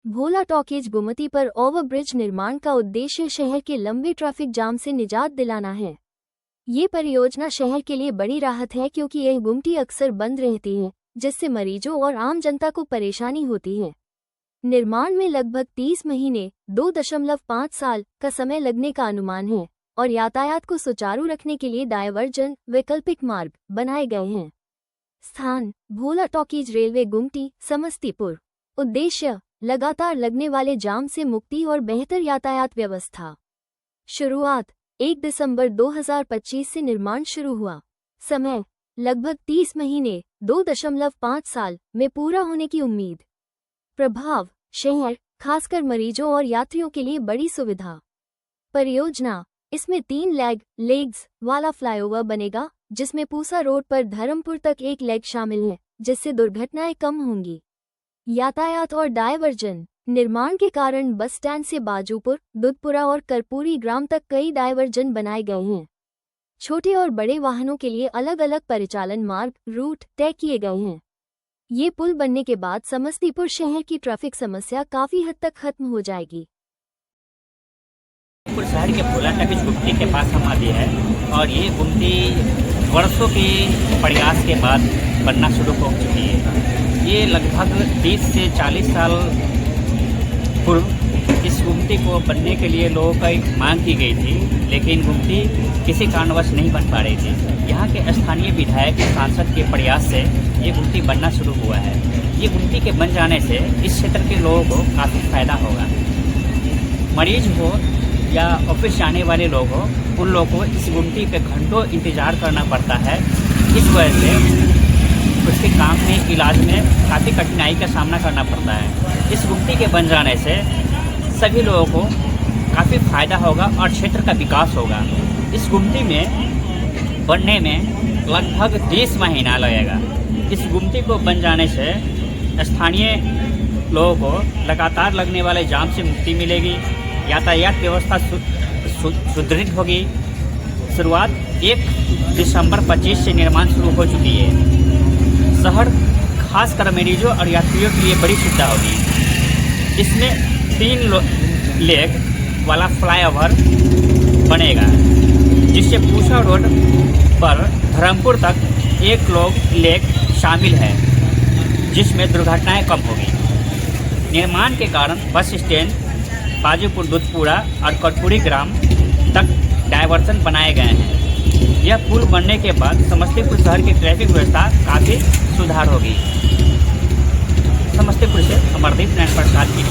भोला talkies Gomti पर overbridge निर्माण का उद्देश्य शहर के लंबे ट्रैफिक जाम से निजात दिलाना है। ये परियोजना शहर के लिए बड़ी राहत है क्योंकि यह गुमटी अक्सर बंद रहती है, जिससे मरीजों और आम जनता को परेशानी होती है। निर्माण में लगभग 30 महीने 2.5 साल का समय लगने का अनुमान है और यातायात को सुचारू रखने के लिए डायवर्जन वैकल्पिक मार्ग बनाए गए हैं। स्थान: भोला टॉकीज रेलवे गुमटी, समस्तीपुर। उद्देश्य: लगातार लगने वाले जाम से मुक्ति और बेहतर यातायात व्यवस्था। शुरुआत: 1 दिसंबर 2025 से निर्माण शुरू हुआ। समय: लगभग 30 महीने 2.5 साल में पूरा होने की उम्मीद। प्रभाव: शहर, खासकर मरीजों और यात्रियों के लिए बड़ी सुविधा। परियोजना: इसमें 3 लेग्स वाला फ्लाईओवर बनेगा, जिसमें पूसा रोड पर धर्मपुर तक एक लेग शामिल है, जिससे दुर्घटनाएं कम होंगी। यातायात और डायवर्जन: निर्माण के कारण बस स्टैंड से बाजूपुर, दुधपुरा और कर्पूरी ग्राम तक कई डायवर्जन बनाए गए हैं। छोटे और बड़े वाहनों के लिए अलग अलग परिचालन मार्ग रूट तय किए गए हैं। ये पुल बनने के बाद समस्तीपुर शहर की ट्रैफिक समस्या काफी हद तक खत्म हो जाएगी। शहर के भोला टॉकीज गुमटी के पास हम आते हैं और ये गुमटी वर्षों के प्रयास के बाद बनना शुरू हो चुकी है। ये लगभग 30 से 40 साल पूर्व इस गुमटी को बनने के लिए लोगों का एक मांग की गई थी, लेकिन गुमटी किसी कारणवश नहीं बन पा रही थी। यहाँ के स्थानीय विधायक सांसद के प्रयास से ये गुमटी बनना शुरू हुआ है। ये गुमटी के बन जाने से इस क्षेत्र के लोगों को काफ़ी फायदा होगा। मरीज हो या ऑफिस जाने वाले लोग हो, उन लोगों को इस गुमटी पे घंटों इंतज़ार करना पड़ता है। इस वजह से उसके काम में, इलाज में काफ़ी कठिनाई का सामना करना पड़ता है। इस गुमटी के बन जाने से सभी लोगों को काफ़ी फायदा होगा और क्षेत्र का विकास होगा। इस गुमटी में बनने में लगभग 30 महीना लगेगा। इस गुमटी को बन जाने से स्थानीय लोगों को लगातार लगने वाले जाम से मुक्ति मिलेगी, यातायात व्यवस्था सुदृढ़ होगी। शुरुआत 1 दिसंबर 25 से निर्माण शुरू हो चुकी है। शहर खासकर मरीजों और यात्रियों के लिए बड़ी सुविधा होगी। इसमें 3 लेग वाला फ्लाईओवर बनेगा, जिससे पूसा रोड पर धर्मपुर तक एक लेग शामिल है, जिसमें दुर्घटनाएं कम होगी। निर्माण के कारण बस स्टैंड, बाजूपुर, दुधपुरा और कर्पूरी ग्राम तक डायवर्जन बनाए गए हैं। यह पुल बनने के बाद समस्तीपुर शहर की ट्रैफिक व्यवस्था काफ़ी सुधार होगी। समस्तीपुर से अमरदीप नारायण प्रसाद की